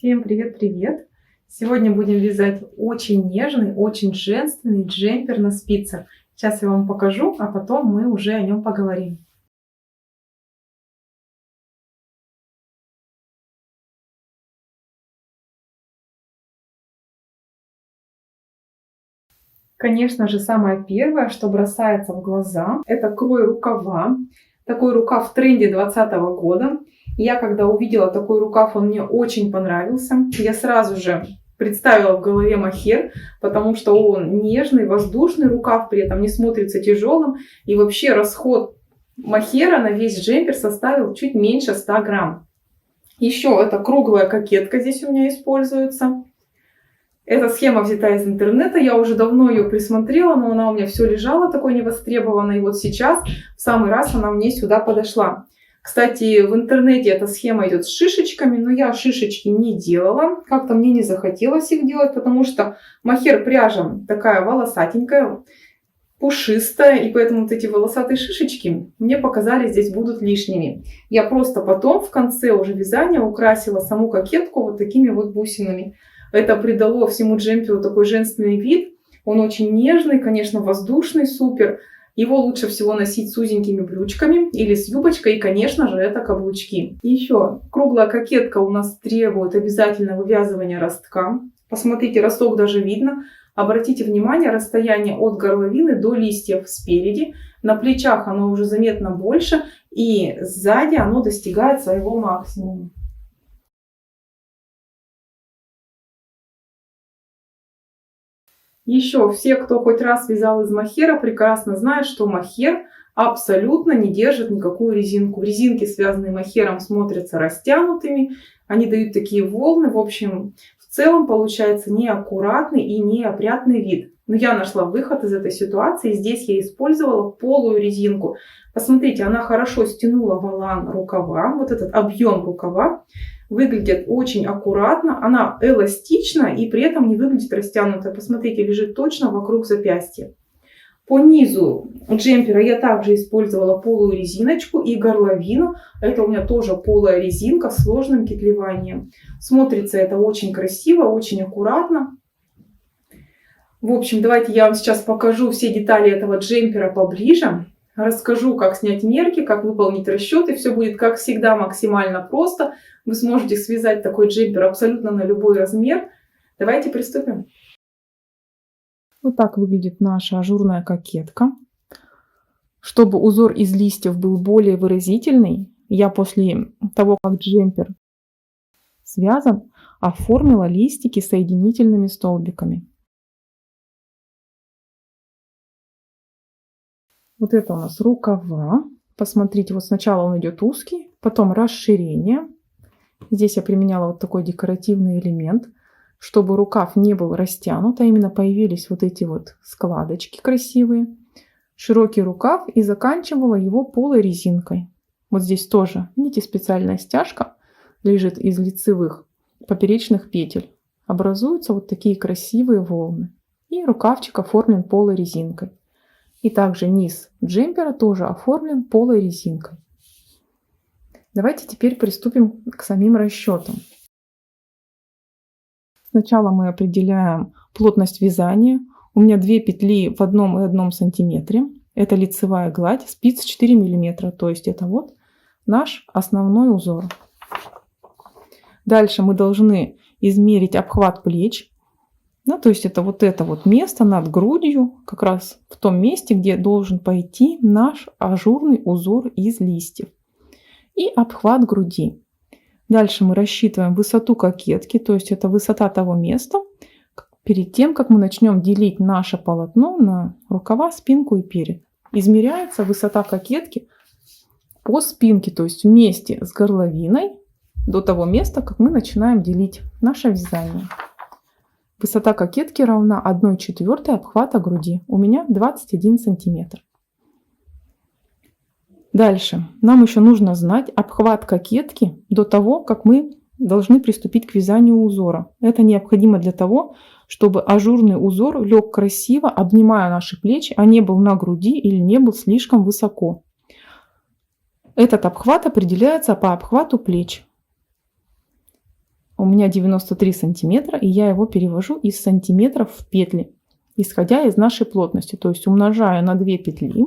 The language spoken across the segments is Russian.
Всем привет-привет! Сегодня будем вязать очень нежный, очень женственный джемпер на спицах. Сейчас я вам покажу, а потом мы уже о нем поговорим. Конечно же, самое первое, что бросается в глаза, это крой рукава. Такой рукав в тренде 2020 года. Я когда увидела такой рукав, он мне очень понравился. Я сразу же представила в голове мохер, потому что он нежный, воздушный рукав, при этом не смотрится тяжелым. И вообще расход мохера на весь джемпер составил чуть меньше 100 грамм. Еще это круглая кокетка здесь у меня используется. Эта схема взята из интернета, я уже давно ее присмотрела, но она у меня все лежала такой невостребованной. И вот сейчас в самый раз она мне сюда подошла. Кстати, в интернете эта схема идет с шишечками, но я шишечки не делала. Как-то мне не захотелось их делать, потому что мохер пряжа такая волосатенькая, пушистая, и поэтому вот эти волосатые шишечки мне показались здесь будут лишними. Я просто потом в конце уже вязания украсила саму кокетку вот такими вот бусинами. Это придало всему джемперу такой женственный вид. Он очень нежный, конечно, воздушный, супер. Его лучше всего носить с узенькими брючками или с юбочкой. И, конечно же, это каблучки. И еще круглая кокетка у нас требует обязательно вывязывания ростка. Посмотрите, росток даже видно. Обратите внимание, расстояние от горловины до листьев спереди. На плечах оно уже заметно больше. И сзади оно достигает своего максимума. Еще все, кто хоть раз вязал из мохера, прекрасно знают, что мохер абсолютно не держит никакую резинку. Резинки, связанные мохером, смотрятся растянутыми, они дают такие волны. В общем, в целом получается неаккуратный и неопрятный вид. Но я нашла выход из этой ситуации. Здесь я использовала полую резинку. Посмотрите, она хорошо стянула волан рукава, вот этот объем рукава. Выглядит очень аккуратно, она эластична и при этом не выглядит растянутой. Посмотрите, лежит точно вокруг запястья. По низу джемпера я также использовала полую резиночку и горловину. Это у меня тоже полая резинка с сложным кетлеванием. Смотрится это очень красиво, очень аккуратно. В общем, давайте я вам сейчас покажу все детали этого джемпера поближе. Расскажу, как снять мерки, как выполнить расчеты. Все будет, как всегда, максимально просто. Вы сможете связать такой джемпер абсолютно на любой размер. Давайте приступим. Вот так выглядит наша ажурная кокетка. Чтобы узор из листьев был более выразительный, я после того, как джемпер связан, оформила листики соединительными столбиками. Вот это у нас рукава. Посмотрите, вот сначала он идет узкий, потом расширение. Здесь я применяла вот такой декоративный элемент, чтобы рукав не был растянут, а именно появились вот эти вот складочки красивые. Широкий рукав, и заканчивала его полой резинкой. Вот здесь тоже, видите, специальная стяжка лежит из лицевых поперечных петель. Образуются вот такие красивые волны. И рукавчик оформлен полой резинкой. И также низ джемпера тоже оформлен полой резинкой. Давайте теперь приступим к самим расчетам. Сначала мы определяем плотность вязания. У меня 2 петли в 1,1 сантиметре. Это лицевая гладь, спиц 4 мм. То есть это вот наш основной узор. Дальше мы должны измерить обхват плеч. Ну, то есть это вот место над грудью, как раз в том месте, где должен пойти наш ажурный узор из листьев. И обхват груди. Дальше мы рассчитываем высоту кокетки, то есть это высота того места, перед тем, как мы начнем делить наше полотно на рукава, спинку и перед. Измеряется высота кокетки по спинке, то есть вместе с горловиной до того места, как мы начинаем делить наше вязание. Высота кокетки равна 1/4 обхвата груди. У меня 21 сантиметр. Дальше. Нам еще нужно знать обхват кокетки до того, как мы должны приступить к вязанию узора. Это необходимо для того, чтобы ажурный узор лег красиво, обнимая наши плечи, а не был на груди или не был слишком высоко. Этот обхват определяется по обхвату плеч. у меня 93 сантиметра, и я его перевожу из сантиметров в петли, исходя из нашей плотности. То есть умножаю на 2 петли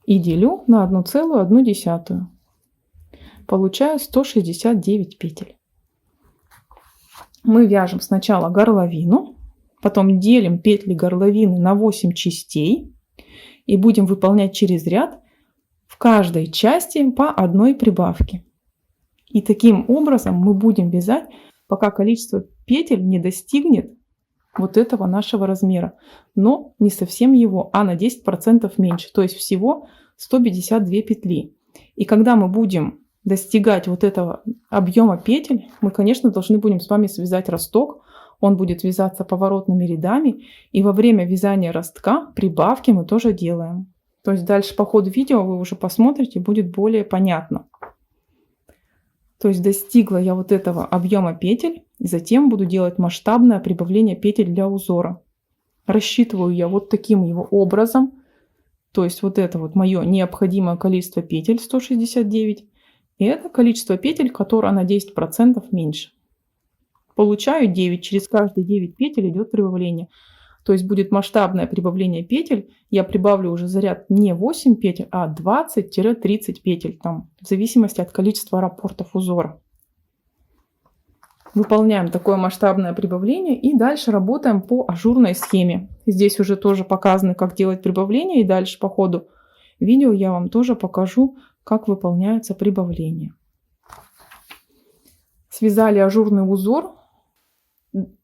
и делю на 1,1. Получаю 169 петель. Мы вяжем сначала горловину, потом делим петли горловины на 8 частей и будем выполнять через ряд в каждой части по одной прибавке. И таким образом мы будем вязать, пока количество петель не достигнет вот этого нашего размера. Но не совсем его, а на 10% меньше. То есть всего 152 петли. И когда мы будем достигать вот этого объема петель, мы, конечно, должны будем с вами связать росток. Он будет вязаться поворотными рядами. И во время вязания ростка прибавки мы тоже делаем. То есть дальше по ходу видео вы уже посмотрите, будет более понятно. То есть достигла я вот этого объема петель, и затем буду делать масштабное прибавление петель для узора. Рассчитываю я вот таким его образом. То есть вот это вот мое необходимое количество петель 169. И это количество петель, которое на 10% меньше. Получаю 9. Через каждые 9 петель идет прибавление. То есть будет масштабное прибавление петель. Я прибавлю уже за ряд не 8 петель, а 20-30 петель. Там, в зависимости от количества раппортов узора. Выполняем такое масштабное прибавление и дальше работаем по ажурной схеме. Здесь уже тоже показано, как делать прибавление. И дальше по ходу видео я вам тоже покажу, как выполняются прибавления. Связали ажурный узор.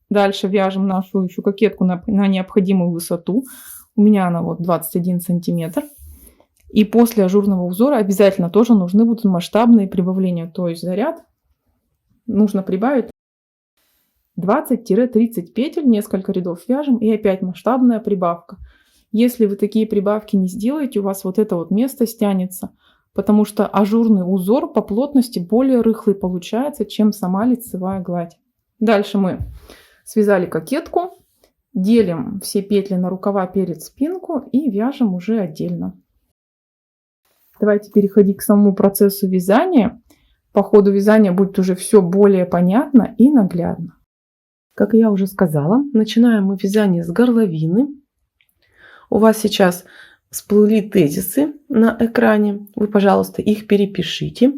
Дальше вяжем нашу еще кокетку на необходимую высоту. У меня она вот 21 сантиметр. И после ажурного узора обязательно тоже нужны будут масштабные прибавления. То есть за ряд нужно прибавить 20-30 петель, несколько рядов вяжем и опять масштабная прибавка. Если вы такие прибавки не сделаете, у вас вот это вот место стянется, потому что ажурный узор по плотности более рыхлый получается, чем сама лицевая гладь. Дальше мы связали кокетку, делим все петли на рукава перед спинку и вяжем уже отдельно. Давайте переходить к самому процессу вязания. По ходу вязания будет уже все более понятно и наглядно. Как я уже сказала, начинаем мы вязание с горловины. У вас сейчас всплыли тезисы на экране. Вы, пожалуйста, их перепишите.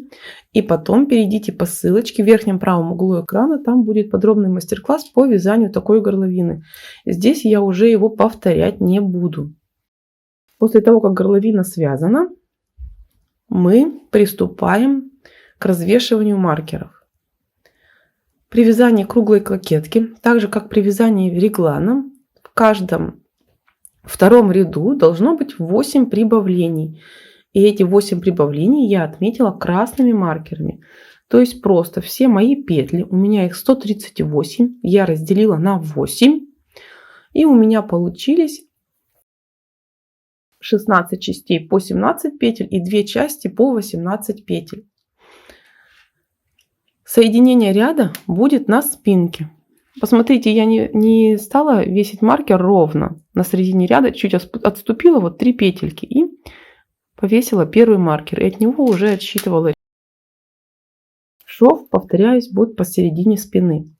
И потом перейдите по ссылочке в верхнем правом углу экрана. Там будет подробный мастер-класс по вязанию такой горловины. Здесь я уже его повторять не буду. После того, как горловина связана, мы приступаем к развешиванию маркеров. При вязании круглой кокетки, так же как при вязании реглана, в каждом втором ряду должно быть 8 прибавлений. И эти 8 прибавлений я отметила красными маркерами. То есть просто все мои петли, у меня их 138, я разделила на 8. И у меня получились 16 частей по 17 петель и 2 части по 18 петель. Соединение ряда будет на спинке. Посмотрите, я не стала весить маркер ровно. На середине ряда чуть отступила вот 3 петельки и повесила первый маркер. И от него уже отсчитывала. Шов, повторяюсь, будет посередине спины.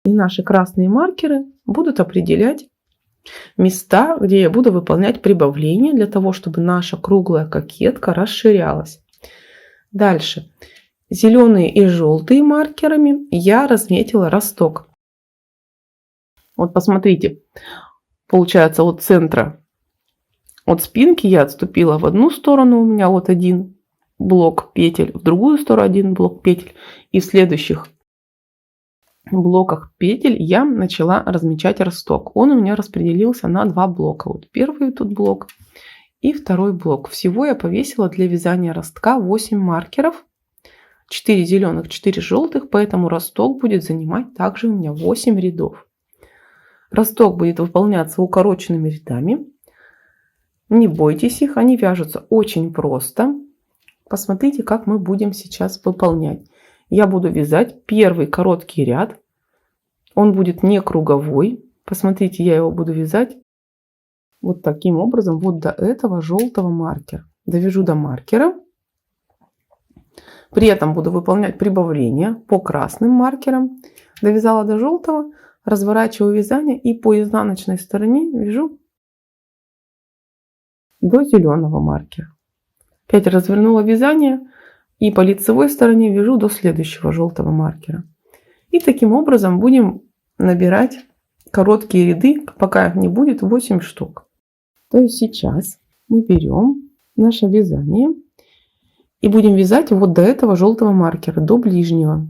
И наши красные маркеры будут определять места, где я буду выполнять прибавления для того, чтобы наша круглая кокетка расширялась. Дальше. Зеленые и желтые маркерами я разметила росток. Вот посмотрите, получается от центра, от спинки я отступила в одну сторону, у меня вот один блок петель, в другую сторону один блок петель. И в следующих блоках петель я начала размечать росток. Он у меня распределился на 2 блока. Вот первый тут блок и второй блок. Всего я повесила для вязания ростка 8 маркеров. 4 зеленых, 4 желтых, поэтому росток будет занимать также у меня 8 рядов. Росток будет выполняться укороченными рядами. Не бойтесь их, они вяжутся очень просто. Посмотрите, как мы будем сейчас выполнять. Я буду вязать первый короткий ряд. Он будет не круговой. Посмотрите, я его буду вязать вот таким образом, вот до этого желтого маркера. Довяжу до маркера. При этом буду выполнять прибавления по красным маркерам. Довязала до желтого, разворачиваю вязание и по изнаночной стороне вяжу до зеленого маркера. Опять развернула вязание и по лицевой стороне вяжу до следующего желтого маркера. И таким образом будем набирать короткие ряды, пока их не будет 8 штук. То есть сейчас мы берем наше вязание и будем вязать вот до этого желтого маркера, до ближнего.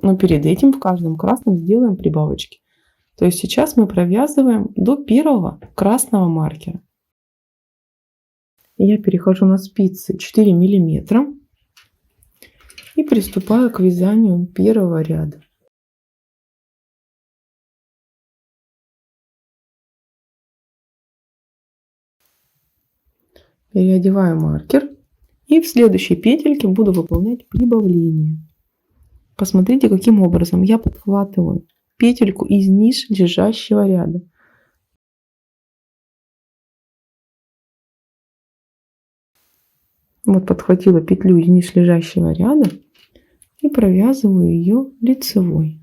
Но перед этим в каждом красном сделаем прибавочки. То есть сейчас мы провязываем до первого красного маркера. Я перехожу на спицы 4 миллиметра и приступаю к вязанию первого ряда. Переодеваю маркер и в следующей петельке буду выполнять прибавление. Посмотрите, каким образом я подхватываю петельку из ниш лежащего ряда. Вот подхватила петлю из ниш лежащего ряда и провязываю ее лицевой.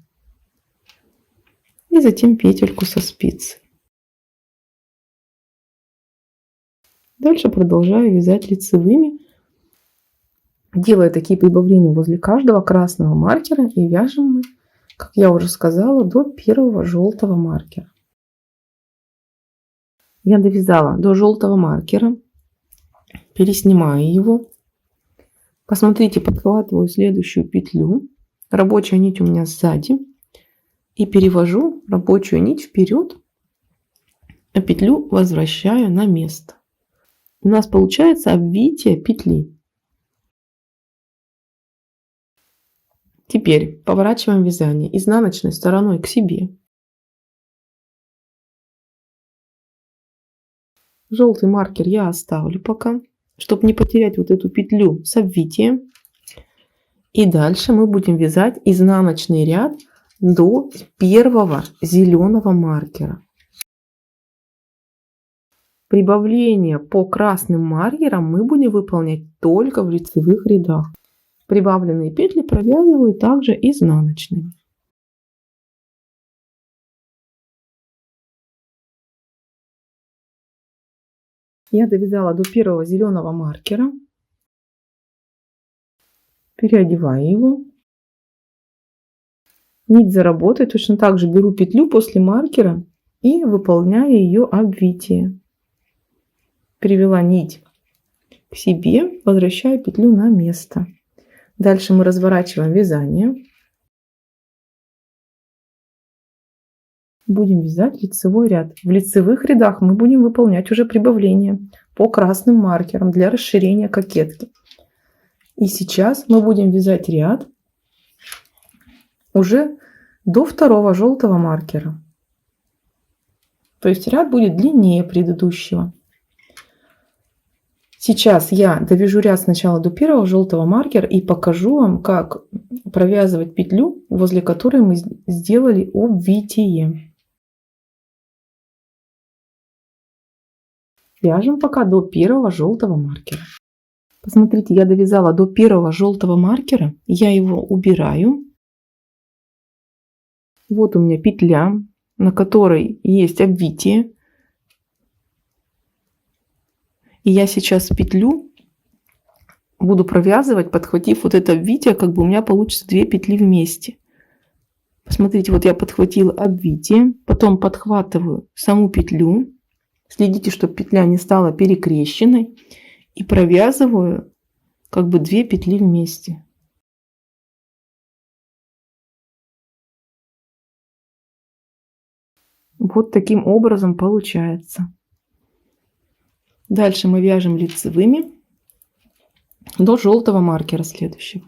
И затем петельку со спицы. Дальше продолжаю вязать лицевыми, делая такие прибавления возле каждого красного маркера, и вяжем мы, как я уже сказала, до первого желтого маркера. Я довязала до желтого маркера, переснимаю его. Посмотрите, подхватываю следующую петлю, рабочая нить у меня сзади, и перевожу рабочую нить вперед, а петлю возвращаю на место. У нас получается обвитие петли. Теперь поворачиваем вязание изнаночной стороной к себе. Желтый маркер я оставлю пока, чтобы не потерять вот эту петлю с обвитием. И дальше мы будем вязать изнаночный ряд до первого зеленого маркера. Прибавление по красным маркерам мы будем выполнять только в лицевых рядах. Прибавленные петли провязываю также изнаночными. Я довязала до первого зеленого маркера. Переодеваю его. Нить за работой. Точно так же беру петлю после маркера и выполняю ее обвитие. Перевела нить к себе, возвращаю петлю на место. Дальше мы разворачиваем вязание. Будем вязать лицевой ряд. В лицевых рядах мы будем выполнять уже прибавления по красным маркерам для расширения кокетки. И сейчас мы будем вязать ряд уже до второго желтого маркера. То есть ряд будет длиннее предыдущего. Сейчас я довяжу ряд сначала до первого желтого маркера и покажу вам, как провязывать петлю, возле которой мы сделали обвитие. Вяжем пока до первого желтого маркера. Посмотрите, я довязала до первого желтого маркера, я его убираю. Вот у меня петля, на которой есть обвитие. И я сейчас петлю буду провязывать, подхватив вот это обвитие, как бы у меня получится 2 петли вместе. Посмотрите, вот я подхватила обвитие, потом подхватываю саму петлю. Следите, чтобы петля не стала перекрещенной. И провязываю как бы 2 петли вместе. Вот таким образом получается. Дальше мы вяжем лицевыми до желтого маркера следующего.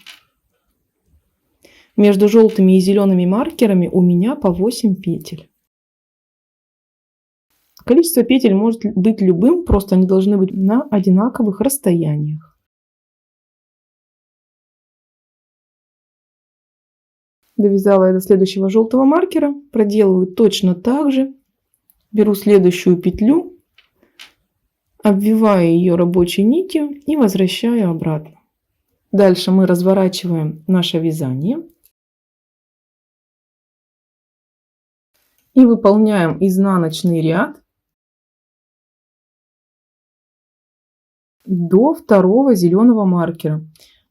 Между желтыми и зелеными маркерами у меня по 8 петель. Количество петель может быть любым, просто они должны быть на одинаковых расстояниях. Довязала я до следующего желтого маркера, проделываю точно так же. Беру следующую петлю, обвиваю ее рабочей нитью и возвращаю обратно. Дальше мы разворачиваем наше вязание и выполняем изнаночный ряд до второго зеленого маркера.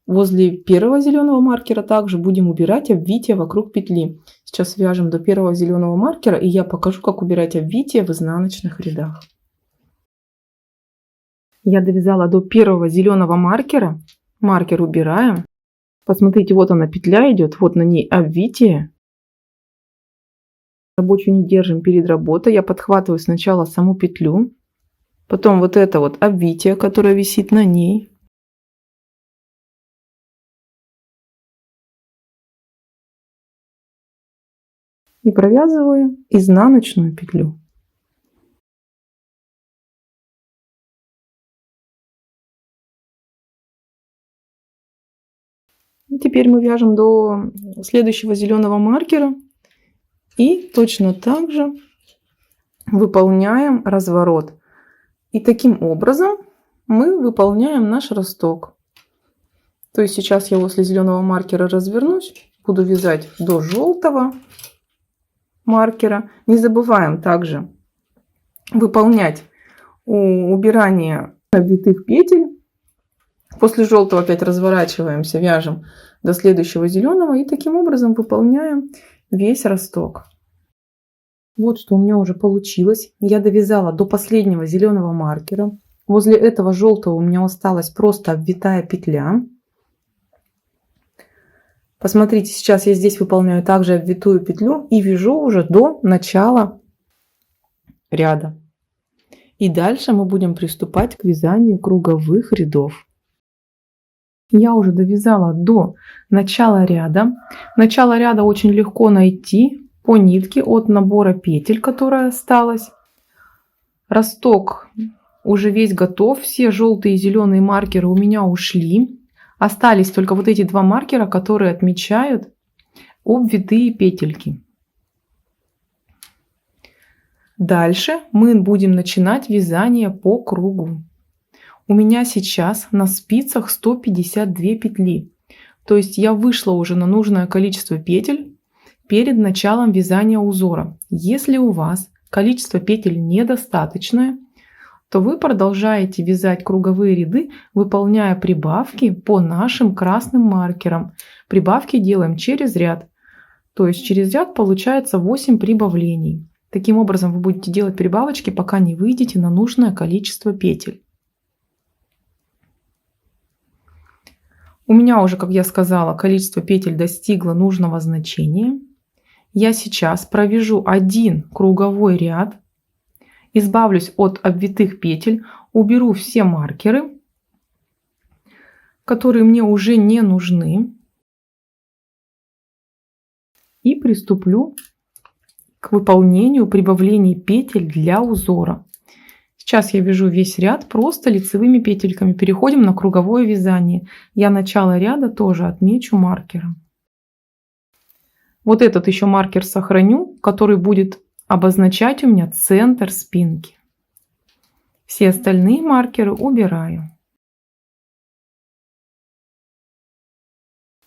Возле первого зеленого маркера также будем убирать обвитие вокруг петли. Сейчас свяжем до первого зеленого маркера, и я покажу, как убирать обвитие в изнаночных рядах. Я довязала до первого зеленого маркера. Маркер убираем. Посмотрите, вот она петля идет, вот на ней обвитие. Рабочую не держим перед работой. Я подхватываю сначала саму петлю, потом вот это вот обвитие, которое висит на ней. И провязываю изнаночную петлю. И теперь мы вяжем до следующего зеленого маркера и точно так же выполняем разворот. И таким образом мы выполняем наш росток. То есть сейчас я возле зеленого маркера развернусь, буду вязать до желтого маркера. Не забываем также выполнять убирание обвитых петель. После желтого опять разворачиваемся, вяжем до следующего зеленого и таким образом выполняем весь росток. Вот что у меня уже получилось. Я довязала до последнего зеленого маркера. Возле этого желтого у меня осталась просто обвитая петля. Посмотрите, сейчас я здесь выполняю также обвитую петлю и вяжу уже до начала ряда. И дальше мы будем приступать к вязанию круговых рядов. Я уже довязала до начала ряда. Начало ряда очень легко найти по нитке от набора петель, которая осталась. Росток уже весь готов. Все желтые и зеленые маркеры у меня ушли. Остались только вот эти два маркера, которые отмечают обвитые петельки. Дальше мы будем начинать вязание по кругу. У меня сейчас на спицах 152 петли. То есть я вышла уже на нужное количество петель перед началом вязания узора. Если у вас количество петель недостаточное, то вы продолжаете вязать круговые ряды, выполняя прибавки по нашим красным маркерам. Прибавки делаем через ряд. То есть через ряд получается 8 прибавлений. Таким образом вы будете делать прибавочки, пока не выйдете на нужное количество петель. У меня уже, как я сказала, количество петель достигло нужного значения. Я сейчас провяжу один круговой ряд, избавлюсь от обвитых петель, уберу все маркеры, которые мне уже не нужны, и приступлю к выполнению прибавлений петель для узора. Сейчас я вяжу весь ряд просто лицевыми петельками. Переходим на круговое вязание. Я начало ряда тоже отмечу маркером. Вот этот еще маркер сохраню, который будет обозначать у меня центр спинки. Все остальные маркеры убираю.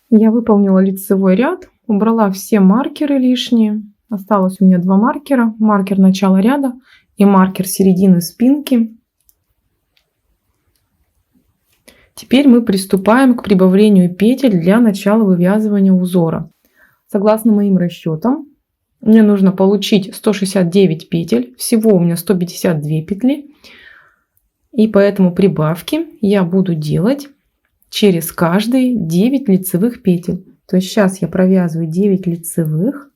Я выполнила лицевой ряд, убрала все маркеры лишние. Осталось у меня два маркера. Маркер начала ряда и маркер середины спинки. Теперь мы приступаем к прибавлению петель для начала вывязывания узора. Согласно моим расчетам, мне нужно получить 169 петель. Всего у меня 152 петли. И поэтому прибавки я буду делать через каждые 9 лицевых петель. То есть сейчас я провязываю 9 лицевых.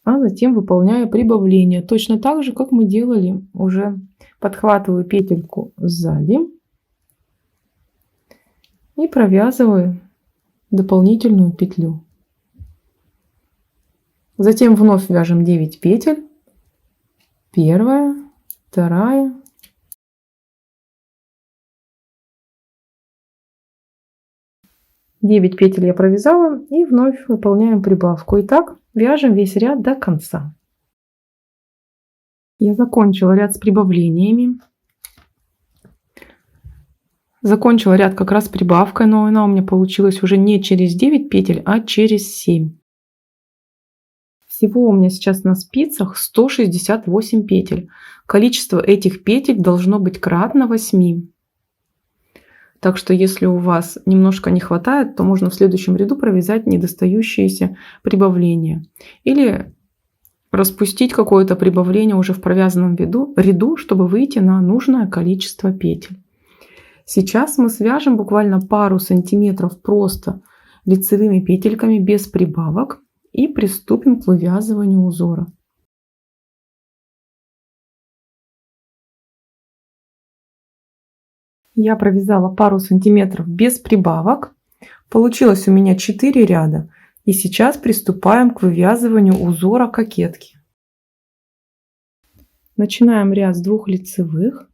А затем выполняю прибавление. Точно так же, как мы делали уже. Подхватываю петельку сзади и провязываю дополнительную петлю. Затем вновь вяжем 9 петель. Первая, вторая. Девять петель я провязала и вновь выполняем прибавку. Итак, вяжем весь ряд до конца. Я закончила ряд с прибавлениями. Закончила ряд как раз прибавкой, но она у меня получилась уже не через 9 петель, а через 7. Всего у меня сейчас на спицах 168 петель. Количество этих петель должно быть кратно 8. Так что если у вас немножко не хватает, то можно в следующем ряду провязать недостающиеся прибавления. Или распустить какое-то прибавление уже в провязанном ряду, чтобы выйти на нужное количество петель. Сейчас мы свяжем буквально пару сантиметров просто лицевыми петельками без прибавок и приступим к вывязыванию узора. Я провязала пару сантиметров без прибавок. Получилось у меня 4 ряда. И сейчас приступаем к вывязыванию узора кокетки. Начинаем ряд с 2 лицевых.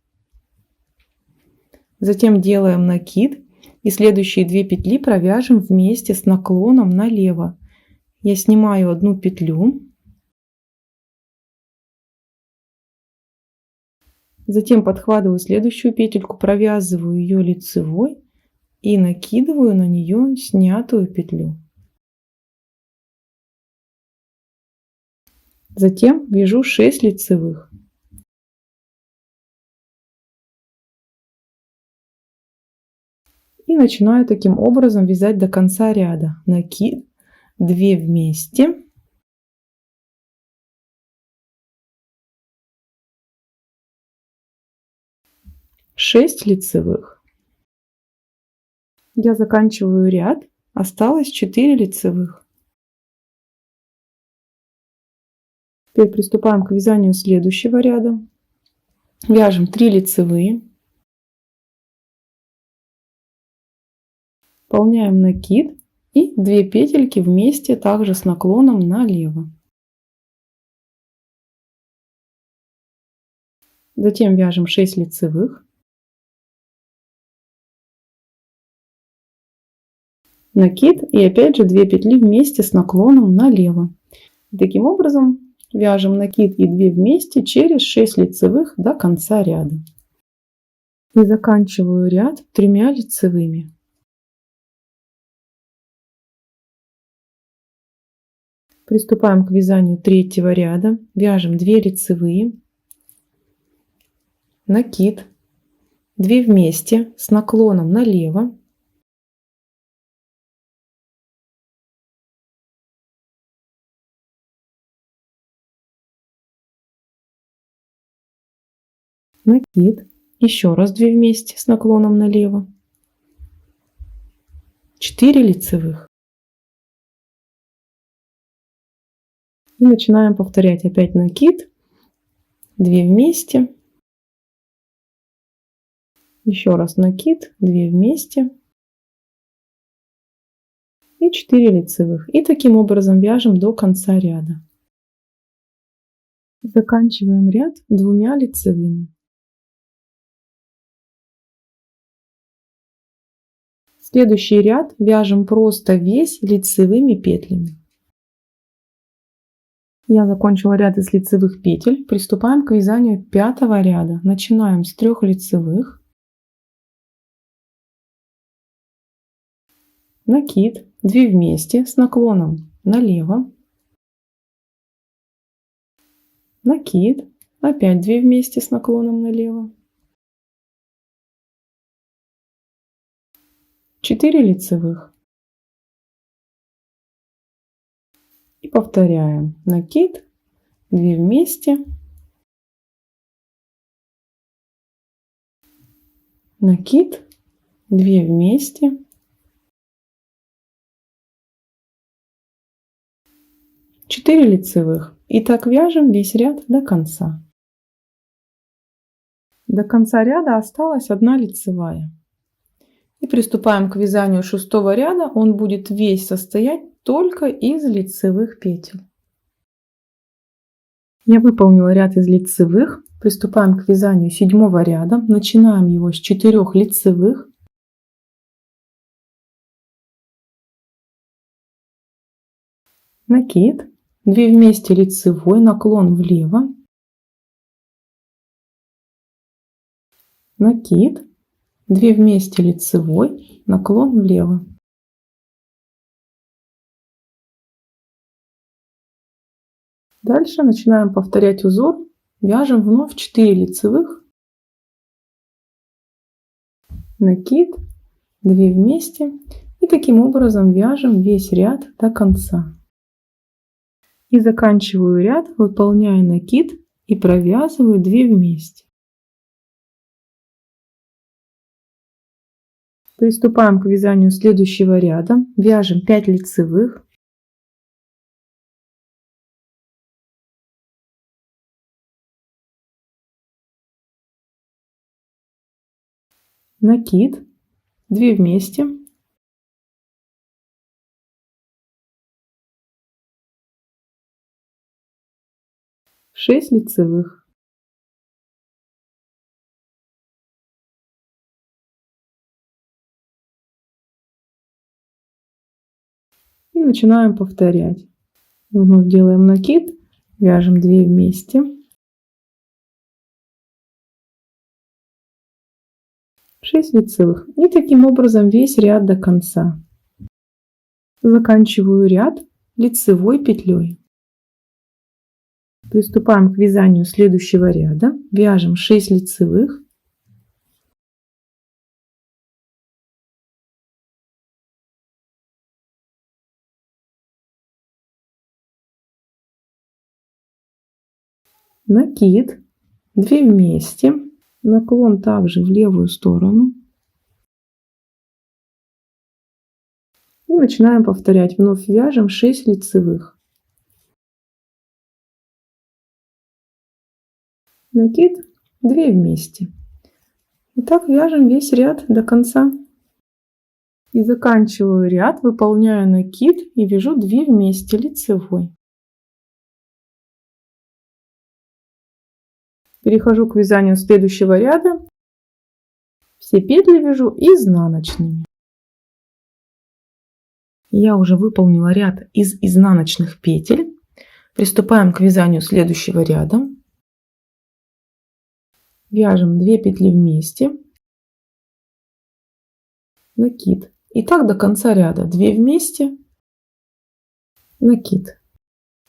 Затем делаем накид. И следующие 2 петли провяжем вместе с наклоном налево. Я снимаю одну петлю. Затем подхватываю следующую петельку, провязываю ее лицевой и накидываю на нее снятую петлю. Затем вяжу 6 лицевых. И начинаю таким образом вязать до конца ряда. Накид, 2 вместе. Шесть лицевых. Я заканчиваю ряд. Осталось 4 лицевых. Теперь приступаем к вязанию следующего ряда. Вяжем 3 лицевые. Выполняем накид и 2 петельки вместе, также с наклоном налево. Затем вяжем 6 лицевых. Накид и опять же 2 петли вместе с наклоном налево. Таким образом вяжем накид и 2 вместе через 6 лицевых до конца ряда. И заканчиваю ряд 3 лицевыми. Приступаем к вязанию третьего ряда. Вяжем 2 лицевые. Накид. 2 вместе с наклоном налево. Накид. Еще раз 2 вместе с наклоном налево. 4 лицевых. И начинаем повторять опять накид, 2 вместе, еще раз накид, 2 вместе и 4 лицевых. И таким образом вяжем до конца ряда. Заканчиваем ряд 2 лицевыми. Следующий ряд вяжем просто весь лицевыми петлями. Я закончила ряд из лицевых петель. Приступаем к вязанию 5-го ряда. Начинаем с 3 лицевых. Накид, 2 вместе с наклоном налево. Накид, опять 2 вместе с наклоном налево. 4 лицевых. И повторяем. Накид, 2 вместе. Накид, 2 вместе. Четыре лицевых. И так вяжем весь ряд до конца. До конца ряда осталась 1 лицевая. И приступаем к вязанию 6-го ряда. Он будет весь состоять только из лицевых петель. Я выполнила ряд из лицевых. Приступаем к вязанию 7-го ряда. Начинаем его с 4 лицевых. Накид, 2 вместе лицевой, наклон влево. накид, 2 вместе лицевой, наклон влево. Дальше начинаем повторять узор, вяжем вновь 4 лицевых, накид, 2 вместе и таким образом вяжем весь ряд до конца. И заканчиваю ряд, выполняя накид и провязываю 2 вместе. Приступаем к вязанию следующего ряда, вяжем 5 лицевых, накид, 2 вместе, шесть лицевых, и начинаем повторять. Вновь делаем накид, вяжем 2 вместе, 6 лицевых, и таким образом весь ряд до конца. Заканчиваю ряд лицевой петлей. Приступаем к вязанию следующего ряда, вяжем 6 лицевых, накид, 2 вместе, наклон также в левую сторону. И начинаем повторять. Вновь вяжем 6 лицевых. Накид, 2 вместе. И так вяжем весь ряд до конца. И заканчиваю ряд, выполняю накид и вяжу 2 вместе лицевой. Перехожу к вязанию следующего ряда. Все петли вяжу изнаночными. Я уже выполнила ряд из изнаночных петель. Приступаем к вязанию следующего ряда. Вяжем 2 петли вместе, накид. И так до конца ряда. 2 вместе, накид.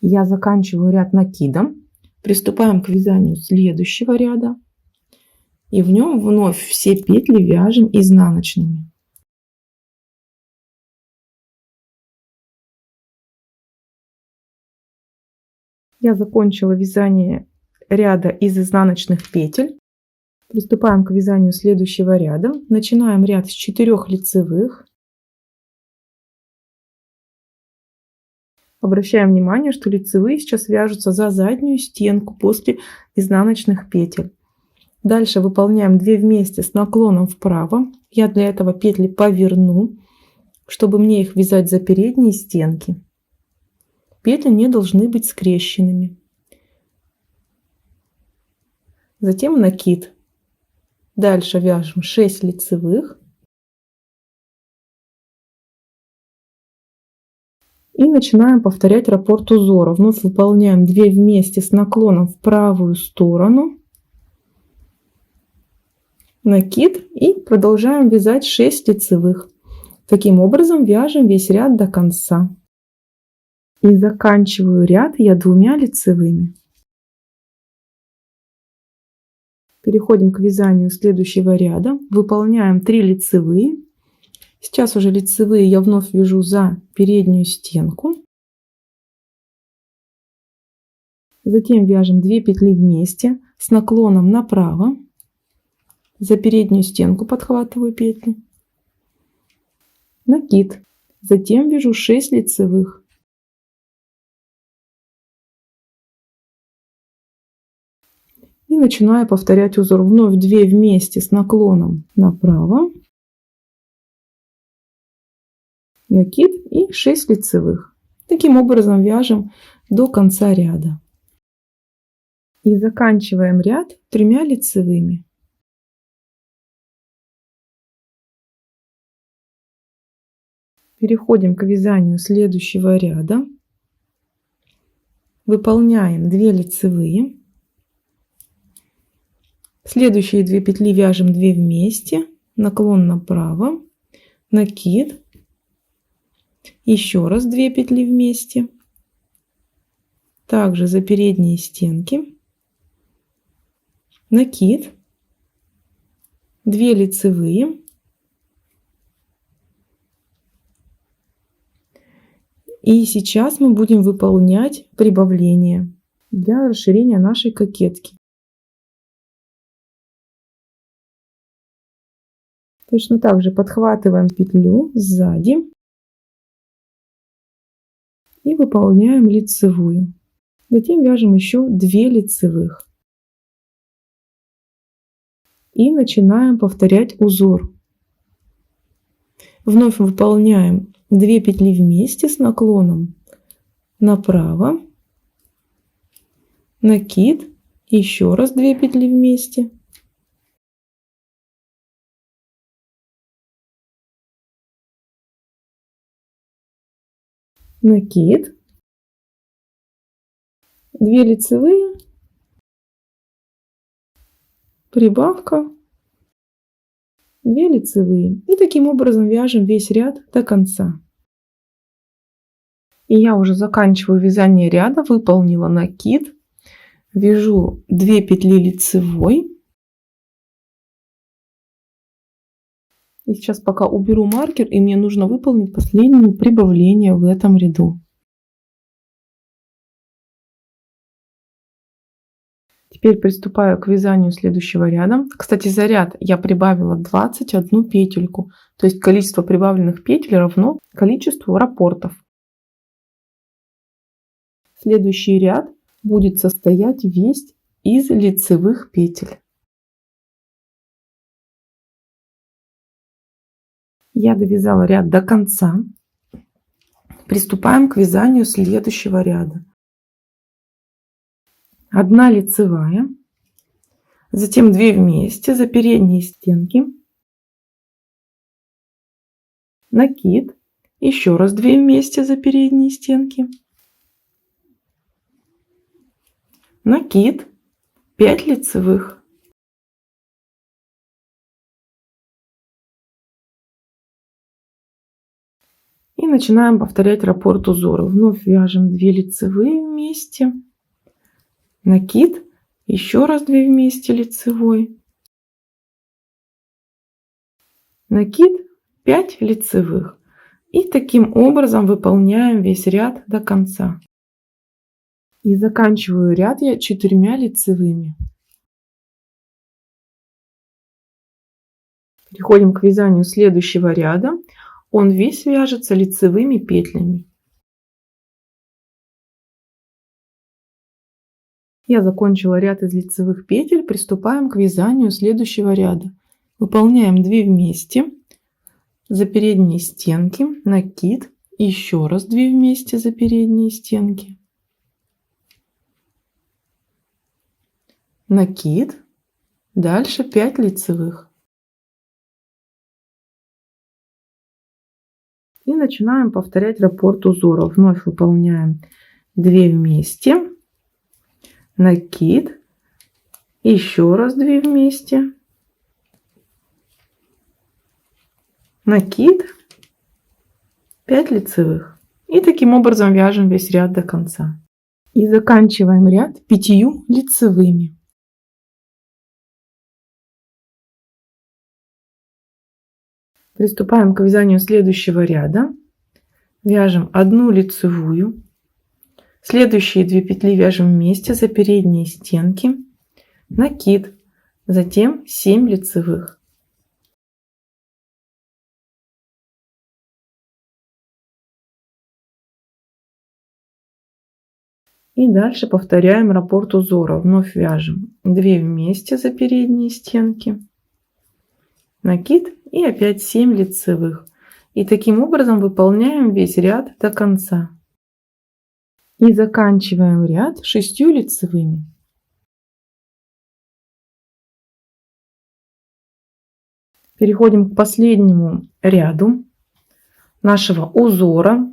Я заканчиваю ряд накидом. Приступаем к вязанию следующего ряда. И в нем вновь все петли вяжем изнаночными. Я закончила вязание ряда из изнаночных петель. Приступаем к вязанию следующего ряда. Начинаем ряд с 4 лицевых. Обращаем внимание, что лицевые сейчас вяжутся за заднюю стенку после изнаночных петель. Дальше выполняем 2 вместе с наклоном вправо. Я для этого петли поверну, чтобы мне их вязать за передние стенки. Петли не должны быть скрещенными. Затем накид. Дальше вяжем 6 лицевых. И начинаем повторять раппорт узора. Вновь выполняем 2 вместе с наклоном в правую сторону. Накид и продолжаем вязать 6 лицевых. Таким образом вяжем весь ряд до конца. И заканчиваю ряд я 2 лицевыми. Переходим к вязанию следующего ряда. Выполняем 3 лицевые. Сейчас уже лицевые я вновь вяжу за переднюю стенку. Затем вяжем 2 петли вместе с наклоном направо. За переднюю стенку подхватываю петли. Накид. Затем вяжу 6 лицевых. И начинаю повторять узор. Вновь 2 вместе с наклоном направо. Накид и 6 лицевых. Таким образом вяжем до конца ряда. И заканчиваем ряд 3 лицевыми. Переходим к вязанию следующего ряда. Выполняем 2 лицевые. Следующие 2 петли вяжем 2 вместе, наклон направо, накид, еще раз 2 петли вместе, также за передние стенки, накид, 2 лицевые, и сейчас мы будем выполнять прибавление для расширения нашей кокетки. Точно так же подхватываем петлю сзади и выполняем лицевую. Затем вяжем еще 2 лицевых. И начинаем повторять узор. Вновь выполняем 2 петли вместе с наклоном направо, накид, еще раз 2 петли вместе, накид, 2 лицевые, прибавка, 2 лицевые. И таким образом вяжем весь ряд до конца. И я уже заканчиваю вязание ряда, выполнила накид, вяжу 2 петли лицевой. И сейчас пока уберу маркер, и мне нужно выполнить последнее прибавление в этом ряду. Теперь приступаю к вязанию следующего ряда. Кстати, за ряд я прибавила 21 петельку, то есть количество прибавленных петель равно количеству раппортов. Следующий ряд будет состоять весь из лицевых петель. Я довязала ряд до конца. Приступаем к вязанию следующего ряда. 1 лицевая, затем 2 вместе за передние стенки, накид, еще раз 2 вместе за передние стенки, накид, 5 лицевых, и начинаем повторять раппорт узора. Вновь вяжем 2 лицевые вместе, накид, еще раз 2 вместе лицевой, накид, 5 лицевых. И таким образом выполняем весь ряд до конца. И заканчиваю ряд я 4 лицевыми. Переходим к вязанию следующего ряда. Он весь вяжется лицевыми петлями. Я закончила ряд из лицевых петель. Приступаем к вязанию следующего ряда. Выполняем 2 вместе за передние стенки, накид, еще раз 2 вместе за передние стенки, накид, дальше 5 лицевых. И начинаем повторять раппорт узора. Вновь выполняем 2 вместе, накид, еще раз 2 вместе, накид, 5 лицевых. И таким образом вяжем весь ряд до конца. И заканчиваем ряд 5 лицевыми. Приступаем к вязанию следующего ряда. Вяжем 1 лицевую. Следующие 2 петли вяжем вместе за передние стенки, накид, затем 7 лицевых. И дальше повторяем раппорт узора. Вновь вяжем 2 вместе за передние стенки, накид и опять 7 лицевых. И таким образом выполняем весь ряд до конца. И заканчиваем ряд 6 лицевыми. Переходим к последнему ряду нашего узора.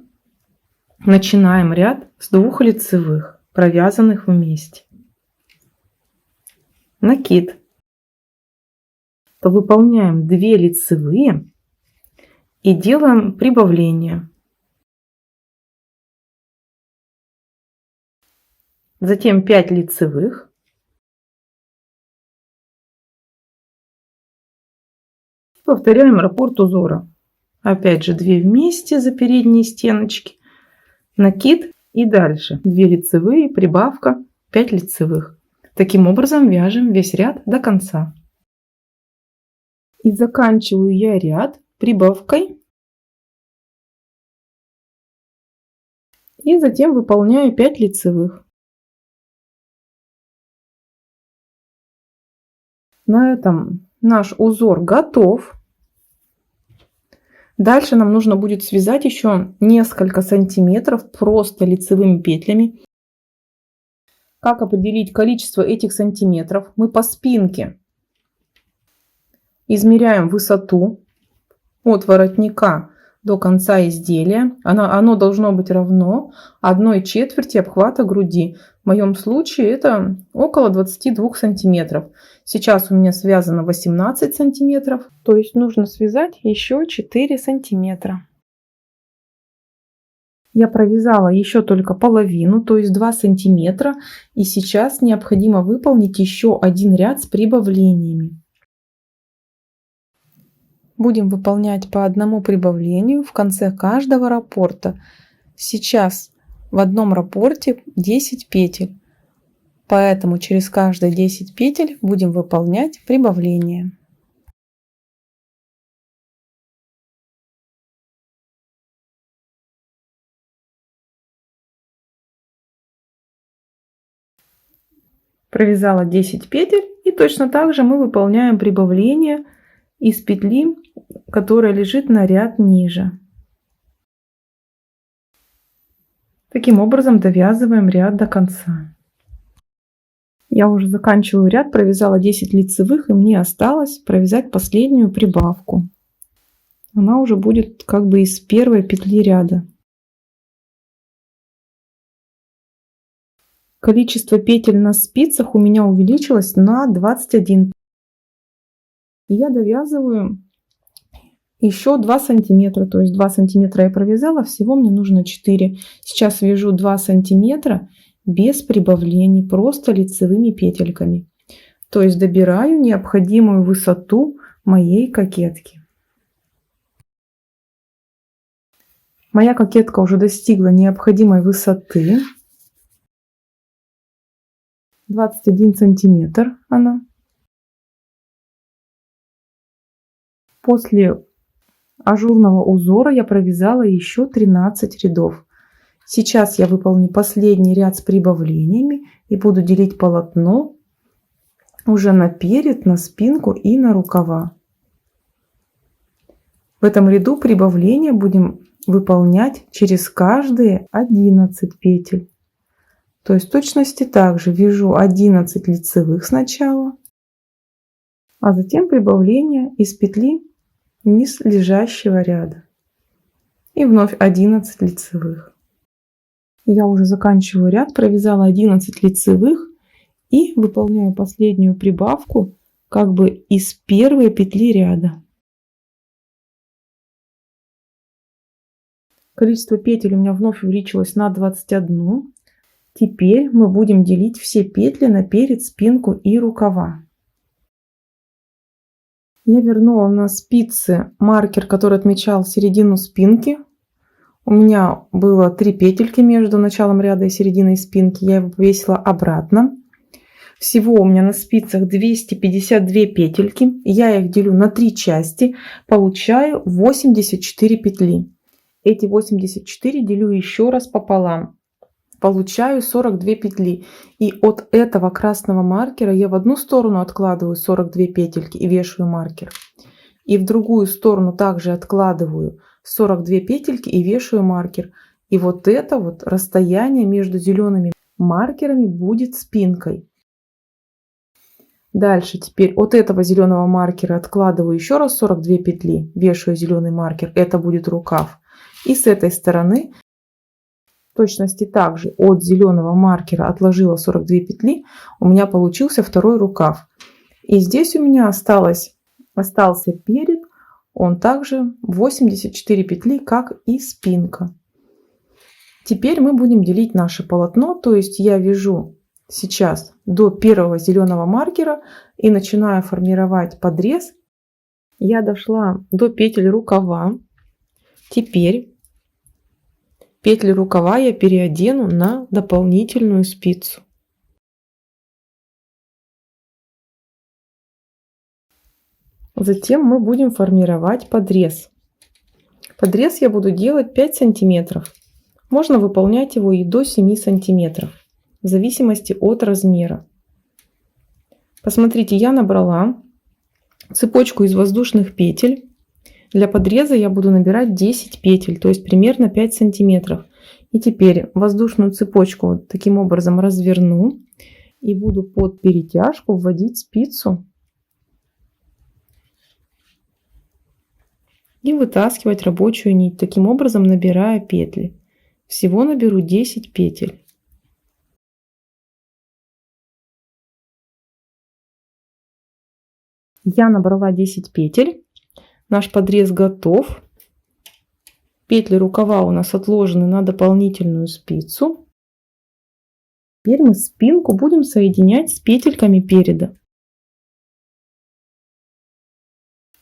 Начинаем ряд с 2 лицевых, провязанных вместе. Накид, то выполняем 2 лицевые и делаем прибавление. Затем 5 лицевых. Повторяем раппорт узора. Опять же 2 вместе за передние стеночки, накид и дальше 2 лицевые, прибавка, 5 лицевых. Таким образом вяжем весь ряд до конца. И заканчиваю я ряд прибавкой. И затем выполняю 5 лицевых. На этом наш узор готов. Дальше нам нужно будет связать еще несколько сантиметров просто лицевыми петлями. Как определить количество этих сантиметров? Мы по спинке измеряем высоту от воротника до конца изделия. Оно должно быть равно 1/4 обхвата груди. В моем случае это около 22 сантиметров. Сейчас у меня связано 18 сантиметров, то есть нужно связать еще 4 сантиметра. Я провязала еще только половину, то есть 2 сантиметра, и сейчас необходимо выполнить еще один ряд с прибавлениями. Будем выполнять по одному прибавлению в конце каждого раппорта. Сейчас в одном раппорте 10 петель, поэтому через каждые 10 петель будем выполнять прибавление. Провязала 10 петель, и точно так же мы выполняем прибавление из петли, которая лежит на ряд ниже. Таким образом довязываем ряд до конца. Я уже заканчиваю ряд, провязала 10 лицевых, и мне осталось провязать последнюю прибавку. Она уже будет как бы из первой петли ряда. Количество петель на спицах у меня увеличилось на 21. И я довязываю еще 2 сантиметра, то есть 2 сантиметра я провязала, всего мне нужно 4. Сейчас вяжу 2 сантиметра без прибавлений, просто лицевыми петельками. То есть добираю необходимую высоту моей кокетки. Моя кокетка уже достигла необходимой высоты. 21 сантиметр она. После ажурного узора я провязала еще 13 рядов. Сейчас я выполню последний ряд с прибавлениями и буду делить полотно уже наперед, на спинку и на рукава. В этом ряду прибавления будем выполнять через каждые 11 петель. То есть в точности также вяжу 11 лицевых сначала, а затем прибавление из петли низ лежащего ряда. И вновь 11 лицевых. Я уже заканчиваю ряд, провязала 11 лицевых и выполняю последнюю прибавку как бы из первой петли ряда. Количество петель у меня вновь увеличилось на 21. Теперь мы будем делить все петли наперед, спинку и рукава. Я вернула на спицы маркер, который отмечал середину спинки. У меня было 3 петельки между началом ряда и серединой спинки. Я его повесила обратно. Всего у меня на спицах 252 петельки. Я их делю на 3 части. Получаю 84 петли. Эти 84 делю еще раз пополам. Получаю 42 петли. И от этого красного маркера я в одну сторону откладываю 42 петельки и вешаю маркер. И в другую сторону также откладываю 42 петельки и вешаю маркер. И вот это вот расстояние между зелеными маркерами будет спинкой. Дальше теперь от этого зеленого маркера откладываю еще раз 42 петли, вешаю зеленый маркер. Это будет рукав. И с этой стороны в точности также от зеленого маркера отложила 42 петли, у меня получился второй рукав. И здесь у меня осталось остался перед, он также 84 петли, как и спинка. Теперь мы будем делить наше полотно, то есть я вяжу сейчас до первого зеленого маркера и начинаю формировать подрез. Я дошла до петель рукава. Теперь петли рукава я переодену на дополнительную спицу. Затем мы будем формировать подрез. Подрез я буду делать 5 сантиметров. Можно выполнять его и до 7 сантиметров, в зависимости от размера. Посмотрите, я набрала цепочку из воздушных петель. Для подреза я буду набирать 10 петель, то есть примерно 5 сантиметров. И теперь воздушную цепочку таким образом разверну и буду под перетяжку вводить спицу и вытаскивать рабочую нить, таким образом набирая петли. Всего наберу 10 петель. Я набрала 10 петель. Наш подрез готов. Петли рукава у нас отложены на дополнительную спицу. Теперь мы спинку будем соединять с петельками переда.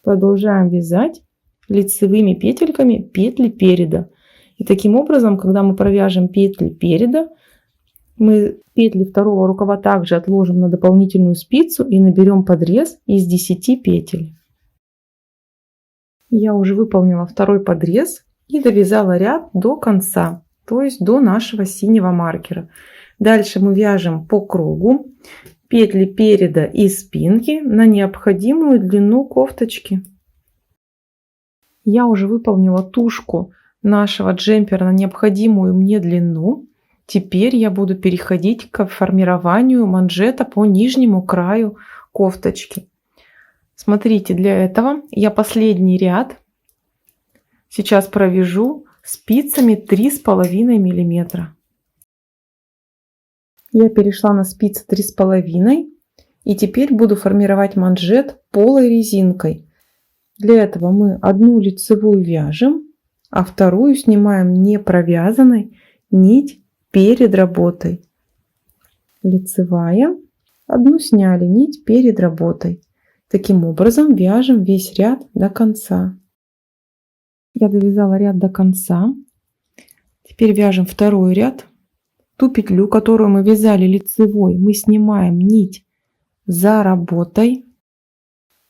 Продолжаем вязать лицевыми петельками петли переда. И таким образом, когда мы провяжем петли переда, мы петли второго рукава также отложим на дополнительную спицу и наберем подрез из 10 петель. Я уже выполнила второй подрез и довязала ряд до конца, то есть до нашего синего маркера. Дальше мы вяжем по кругу петли переда и спинки на необходимую длину кофточки. Я уже выполнила тушку нашего джемпера на необходимую мне длину. Теперь я буду переходить к формированию манжета по нижнему краю кофточки. Смотрите, для этого я последний ряд сейчас провяжу спицами 3,5 мм. Я перешла на спицы 3,5 и теперь буду формировать манжет полой резинкой. Для этого мы одну лицевую вяжем, а вторую снимаем не провязанной нить перед работой. Лицевая, одну сняли, нить перед работой. Таким образом вяжем весь ряд до конца. Я довязала ряд до конца. Теперь вяжем второй ряд. Ту петлю, которую мы вязали лицевой, мы снимаем нить за работой.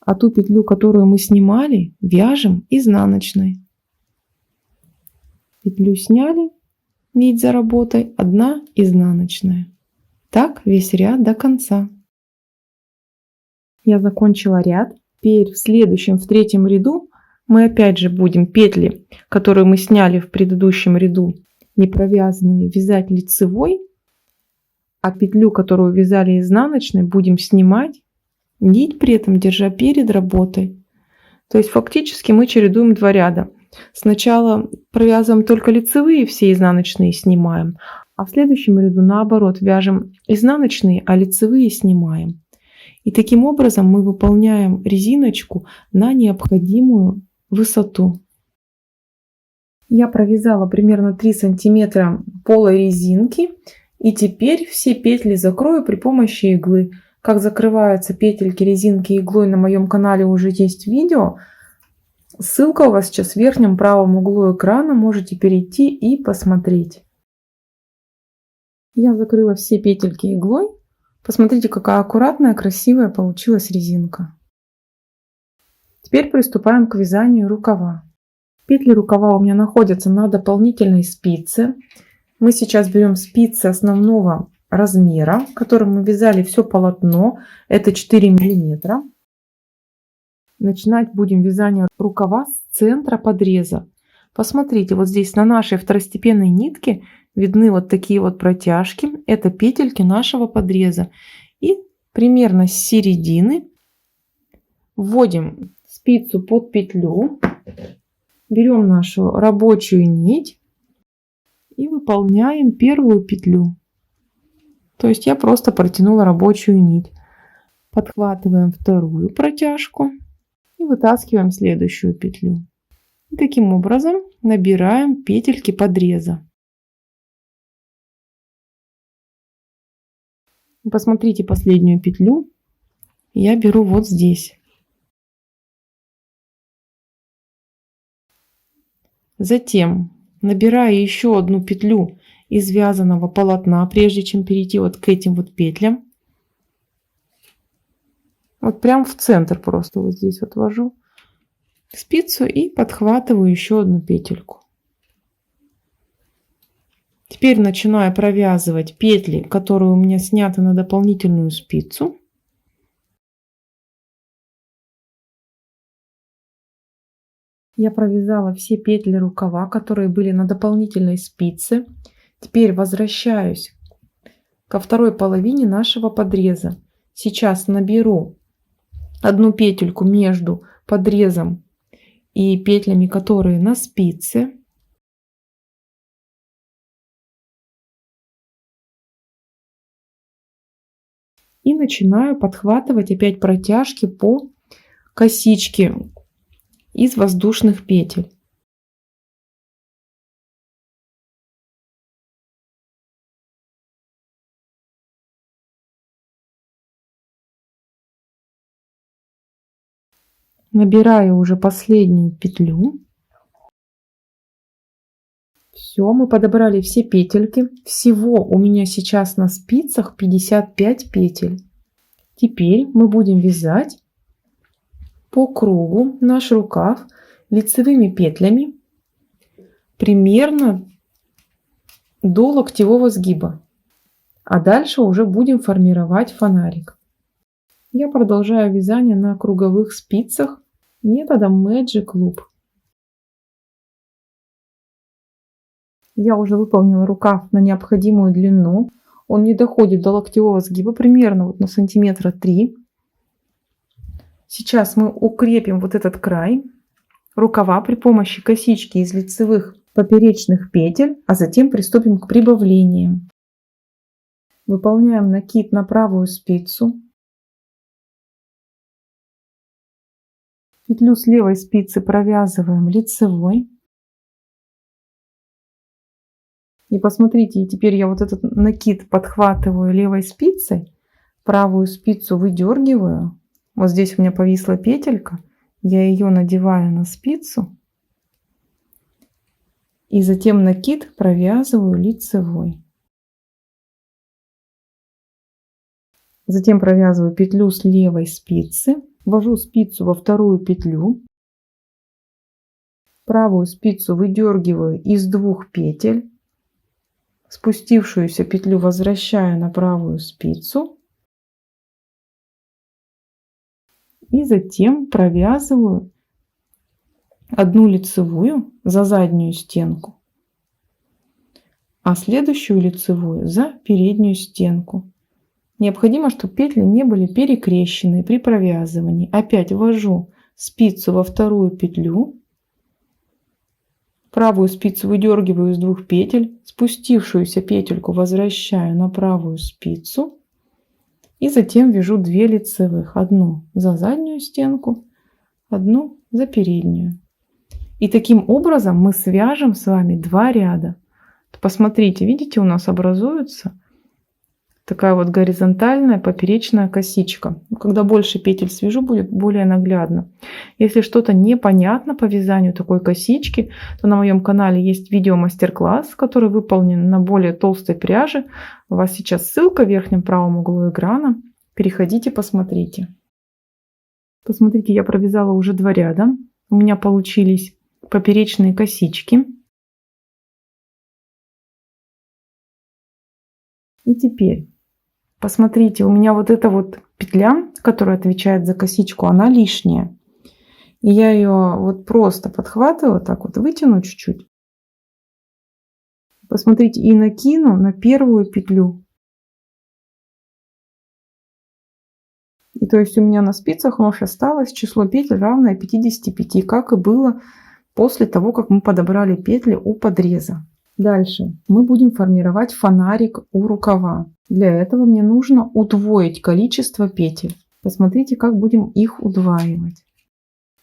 А ту петлю, которую мы снимали, вяжем изнаночной. Петлю сняли, нить за работой, одна изнаночная. Так весь ряд до конца. Я закончила ряд. Теперь в следующем, в третьем ряду мы опять же будем петли, которые мы сняли в предыдущем ряду, не провязанные, вязать лицевой, а петлю, которую вязали изнаночной, будем снимать, нить при этом держа перед работой. То есть фактически мы чередуем два ряда. Сначала провязываем только лицевые, все изнаночные снимаем, а в следующем ряду наоборот вяжем изнаночные, а лицевые снимаем. И таким образом мы выполняем резиночку на необходимую высоту. Я провязала примерно 3 сантиметра полой резинки и теперь все петли закрою при помощи иглы. Как закрываются петельки резинки иглой, на моем канале уже есть видео. Ссылка у вас сейчас в верхнем правом углу экрана, можете перейти и посмотреть. Я закрыла все петельки иглой. Посмотрите, какая аккуратная, красивая получилась резинка. Теперь приступаем к вязанию рукава. Петли рукава у меня находятся на дополнительной спице. Мы сейчас берем спицы основного размера, которым мы вязали все полотно. Это 4 миллиметра. Начинать будем вязание рукава с центра подреза. Посмотрите, вот здесь на нашей второстепенной нитке видны вот такие вот протяжки. Это петельки нашего подреза. И примерно с середины вводим спицу под петлю. Берем нашу рабочую нить и выполняем первую петлю. То есть я просто протянула рабочую нить. Подхватываем вторую протяжку и вытаскиваем следующую петлю. И таким образом набираем петельки подреза. Посмотрите последнюю петлю. Я беру вот здесь. Затем набираю еще одну петлю из вязаного полотна, прежде чем перейти вот к этим вот петлям. Вот прям в центр просто вот здесь вот ввожу спицу и подхватываю еще одну петельку. Теперь начинаю провязывать петли, которые у меня сняты на дополнительную спицу. Я провязала все петли рукава, которые были на дополнительной спице. Теперь возвращаюсь ко второй половине нашего подреза. Сейчас наберу одну петельку между подрезом и петлями, которые на спице. И начинаю подхватывать опять протяжки по косичке из воздушных петель. Набираю уже последнюю петлю. Все, мы подобрали все петельки. Всего у меня сейчас на спицах 55 петель. Теперь мы будем вязать по кругу наш рукав лицевыми петлями примерно до локтевого сгиба. А дальше уже будем формировать фонарик. Я продолжаю вязание на круговых спицах методом Magic Loop. Я уже выполнила рукав на необходимую длину. Он не доходит до локтевого сгиба, примерно вот на сантиметра 3. Сейчас мы укрепим вот этот край рукава при помощи косички из лицевых поперечных петель, а затем приступим к прибавлениям. Выполняем накид на правую спицу. Петлю с левой спицы провязываем лицевой. И посмотрите, теперь я вот этот накид подхватываю левой спицей, правую спицу выдергиваю. Вот здесь у меня повисла петелька, я ее надеваю на спицу. И затем накид провязываю лицевой. Затем провязываю петлю с левой спицы, ввожу спицу во вторую петлю. Правую спицу выдергиваю из двух петель. Спустившуюся петлю возвращаю на правую спицу. И затем провязываю одну лицевую за заднюю стенку, а следующую лицевую за переднюю стенку. Необходимо, чтобы петли не были перекрещены при провязывании. Опять ввожу спицу во вторую петлю. Правую спицу выдергиваю из двух петель, спустившуюся петельку возвращаю на правую спицу и затем вяжу 2 лицевых. Одну за заднюю стенку, одну за переднюю. И таким образом мы свяжем с вами 2 ряда. Посмотрите, видите, у нас образуется такая вот горизонтальная поперечная косичка. Когда больше петель свяжу, будет более наглядно. Если что-то непонятно по вязанию такой косички, то на моем канале есть видео мастер-класс, который выполнен на более толстой пряже. У вас сейчас ссылка в верхнем правом углу экрана. Переходите, посмотрите. Посмотрите, я провязала уже 2 ряда. У меня получились поперечные косички. И теперь посмотрите, у меня вот эта вот петля, которая отвечает за косичку, она лишняя. И я ее вот просто подхватываю, так вот вытяну чуть-чуть. Посмотрите, и накину на первую петлю. И то есть у меня на спицах вновь осталось число петель равное 55, как и было после того, как мы подобрали петли у подреза. Дальше мы будем формировать фонарик у рукава. Для этого мне нужно удвоить количество петель. Посмотрите, как будем их удваивать.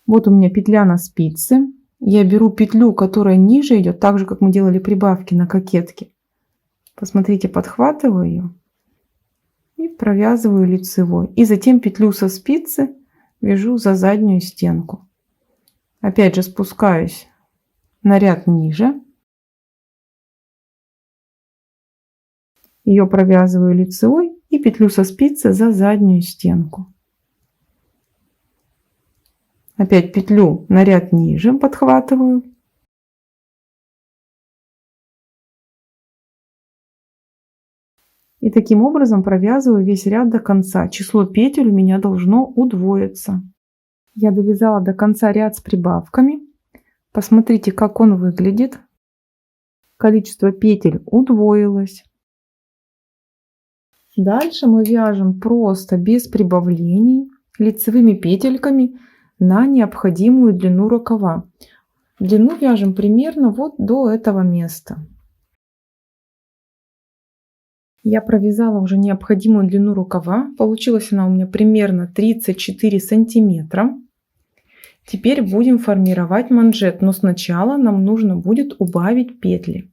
Вот у меня петля на спице. Я беру петлю, которая ниже идет, так же, как мы делали прибавки на кокетке. Посмотрите, подхватываю ее и провязываю лицевой. И затем петлю со спицы вяжу за заднюю стенку. Опять же спускаюсь на ряд ниже. Ее провязываю лицевой и петлю со спицы за заднюю стенку. Опять петлю на ряд ниже подхватываю. И таким образом провязываю весь ряд до конца. Число петель у меня должно удвоиться. Я довязала до конца ряд с прибавками. Посмотрите, как он выглядит. Количество петель удвоилось. Дальше мы вяжем просто без прибавлений лицевыми петельками на необходимую длину рукава. Длину вяжем примерно вот до этого места. Я провязала уже необходимую длину рукава. Получилась она у меня примерно 34 сантиметра. Теперь будем формировать манжет, но сначала нам нужно будет убавить петли.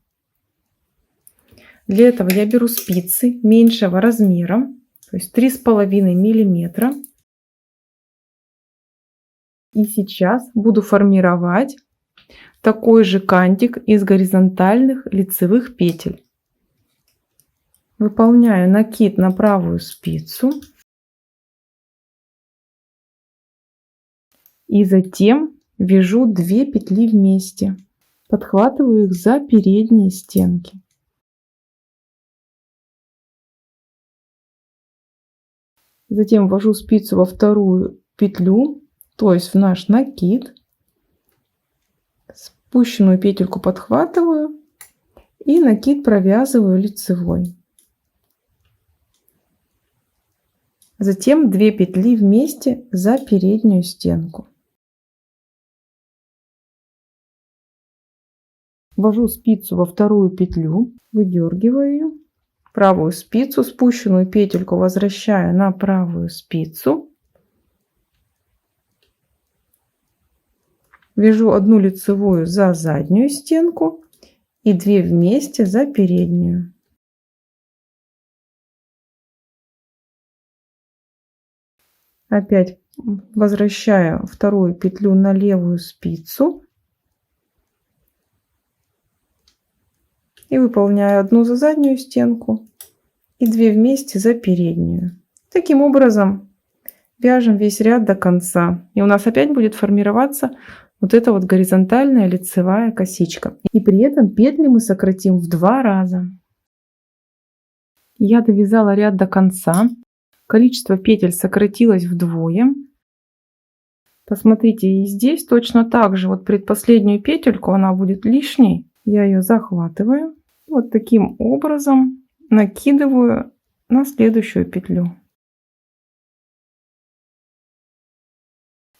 Для этого я беру спицы меньшего размера, то есть 3,5 миллиметра. И сейчас буду формировать такой же кантик из горизонтальных лицевых петель. Выполняю накид на правую спицу. И затем вяжу 2 петли вместе. Подхватываю их за передние стенки. Затем ввожу спицу во вторую петлю, то есть в наш накид. Спущенную петельку подхватываю и накид провязываю лицевой. Затем 2 петли вместе за переднюю стенку. Ввожу спицу во вторую петлю, выдергиваю ее. Правую спицу, спущенную петельку возвращаю на правую спицу. Вяжу одну лицевую за заднюю стенку и 2 вместе за переднюю. Опять возвращаю вторую петлю на левую спицу и выполняю одну за заднюю стенку и 2 вместе за переднюю. Таким образом вяжем весь ряд до конца, и у нас опять будет формироваться вот эта вот горизонтальная лицевая косичка. И при этом петли мы сократим в 2 раза. Я довязала ряд до конца. Количество петель сократилось вдвое. Посмотрите, и здесь точно так же. Вот предпоследнюю петельку, она будет лишней. Я ее захватываю. Вот таким образом накидываю на следующую петлю.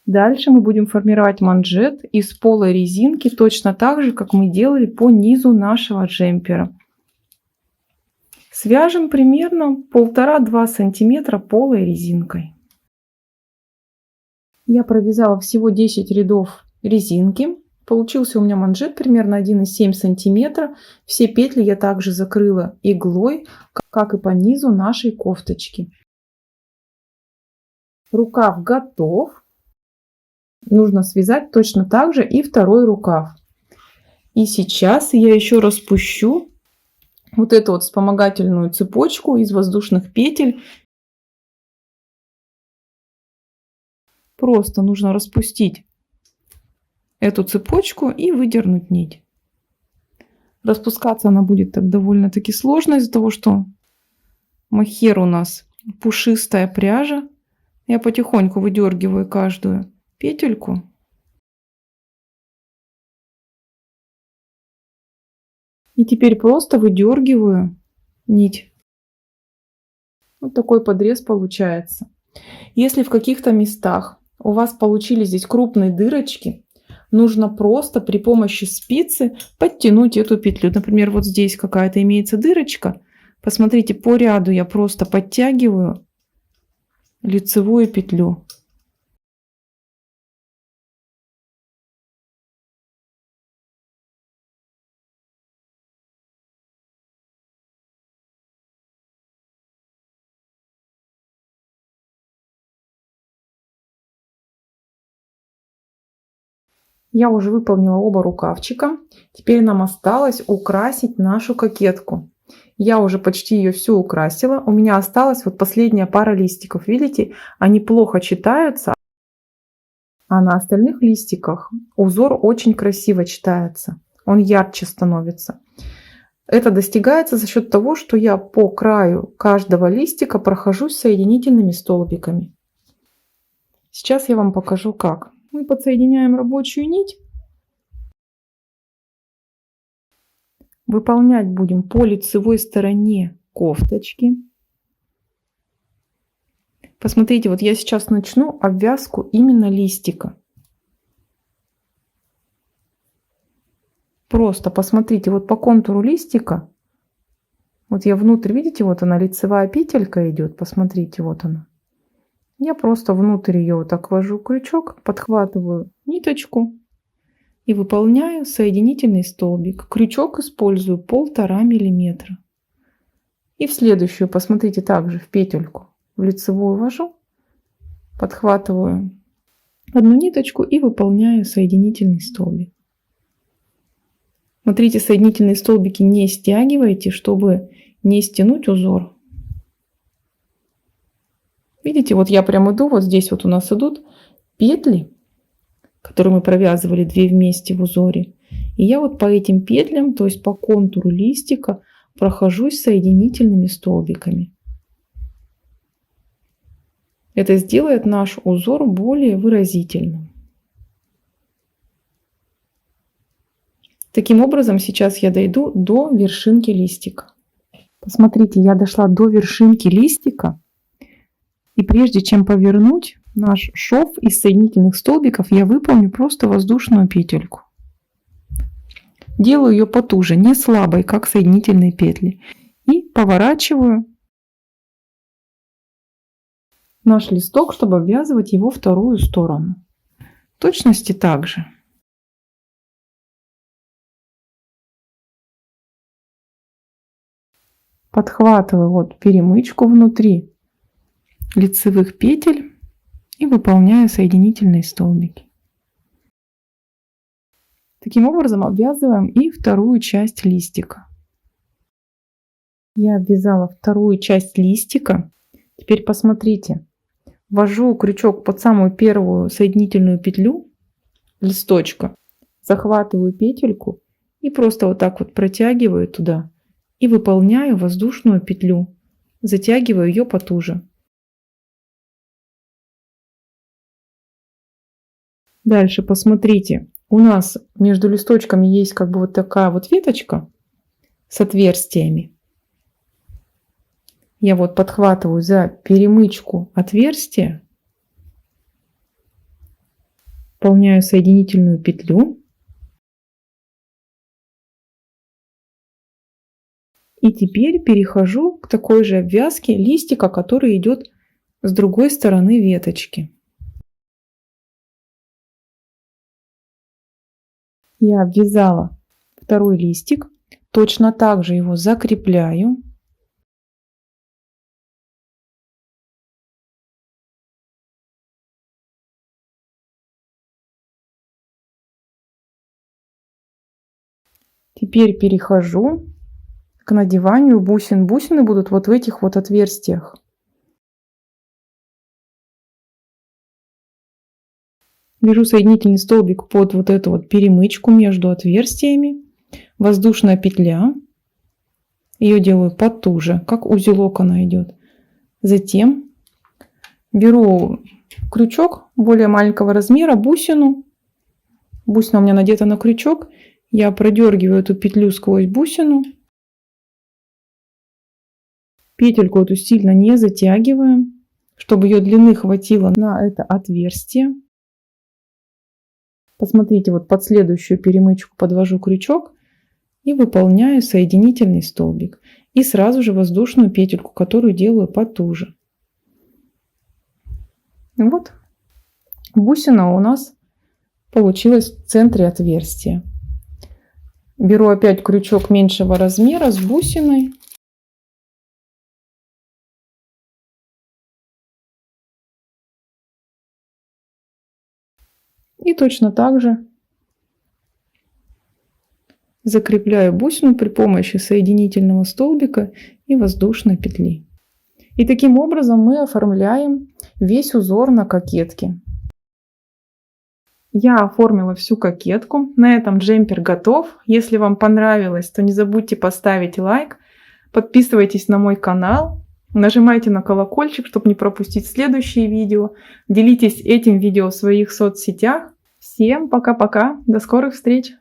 Дальше мы будем формировать манжет из полой резинки точно так же, как мы делали по низу нашего джемпера. Свяжем примерно 1,5-2 сантиметра полой резинкой. Я провязала всего 10 рядов резинки. Получился у меня манжет примерно 1,7 сантиметра. Все петли я также закрыла иглой, как и по низу нашей кофточки. Рукав готов. Нужно связать точно так же и второй рукав. И сейчас я еще распущу вот эту вот вспомогательную цепочку из воздушных петель. Просто нужно распустить эту цепочку и выдернуть нить. Распускаться она будет так довольно-таки сложно из-за того, что мохер у нас пушистая пряжа. Я потихоньку выдергиваю каждую петельку. И теперь просто выдергиваю нить. Вот такой подрез получается. Если в каких-то местах у вас получились здесь крупные дырочки, нужно просто при помощи спицы подтянуть эту петлю. Например, вот здесь какая-то имеется дырочка. Посмотрите, по ряду я просто подтягиваю лицевую петлю. Я уже выполнила оба рукавчика. Теперь нам осталось украсить нашу кокетку. Я уже почти ее всю украсила. У меня осталась вот последняя пара листиков. Видите, они плохо читаются, а на остальных листиках узор очень красиво читается. Он ярче становится. Это достигается за счет того, что я по краю каждого листика прохожусь соединительными столбиками. Сейчас я вам покажу как. Мы подсоединяем рабочую нить. Выполнять будем по лицевой стороне кофточки. Посмотрите, вот я сейчас начну обвязку именно листика. Просто посмотрите, вот по контуру листика, вот я внутрь, видите, вот она лицевая петелька идет, посмотрите, вот она. Я просто внутрь ее вот так ввожу крючок, подхватываю ниточку и выполняю соединительный столбик. Крючок использую 1,5 миллиметра. И в следующую, посмотрите, также в петельку в лицевую ввожу, подхватываю одну ниточку и выполняю соединительный столбик. Смотрите, соединительные столбики не стягивайте, чтобы не стянуть узор. Видите, вот я прям иду, вот здесь вот у нас идут петли, которые мы провязывали 2 вместе в узоре. И я вот по этим петлям, то есть по контуру листика, прохожусь соединительными столбиками. Это сделает наш узор более выразительным. Таким образом, сейчас я дойду до вершинки листика. Посмотрите, я дошла до вершинки листика. И прежде чем повернуть наш шов из соединительных столбиков, я выполню просто воздушную петельку. Делаю ее потуже, не слабой, как соединительные петли. И поворачиваю наш листок, чтобы обвязывать его вторую сторону. В точности так же. Подхватываю вот перемычку внутри лицевых петель и выполняю соединительные столбики. Таким образом обвязываем и вторую часть листика. Я обвязала вторую часть листика. Теперь посмотрите. Ввожу крючок под самую первую соединительную петлю листочка, захватываю петельку и просто вот так вот протягиваю туда и выполняю воздушную петлю, затягиваю ее потуже. Дальше посмотрите, у нас между листочками есть как бы вот такая вот веточка с отверстиями. Я вот подхватываю за перемычку отверстия, выполняю соединительную петлю и теперь перехожу к такой же обвязке листика, который идет с другой стороны веточки. Я обвязала второй листик, точно так же его закрепляю. Теперь перехожу к надеванию бусин. Бусины будут вот в этих вот отверстиях. Вяжу соединительный столбик под вот эту вот перемычку между отверстиями. Воздушная петля. Ее делаю потуже, как узелок она идет. Затем беру крючок более маленького размера, бусину. Бусина у меня надета на крючок. Я продергиваю эту петлю сквозь бусину. Петельку эту сильно не затягиваем, чтобы ее длины хватило на это отверстие. Посмотрите, вот под следующую перемычку подвожу крючок и выполняю соединительный столбик. И сразу же воздушную петельку, которую делаю потуже. Вот бусина у нас получилась в центре отверстия. Беру опять крючок меньшего размера с бусиной. И точно так же закрепляю бусину при помощи соединительного столбика и воздушной петли. И таким образом мы оформляем весь узор на кокетке. Я оформила всю кокетку. На этом джемпер готов. Если вам понравилось, то не забудьте поставить лайк. Подписывайтесь на мой канал. Нажимайте на колокольчик, чтобы не пропустить следующие видео. Делитесь этим видео в своих соцсетях. Всем пока-пока. До скорых встреч!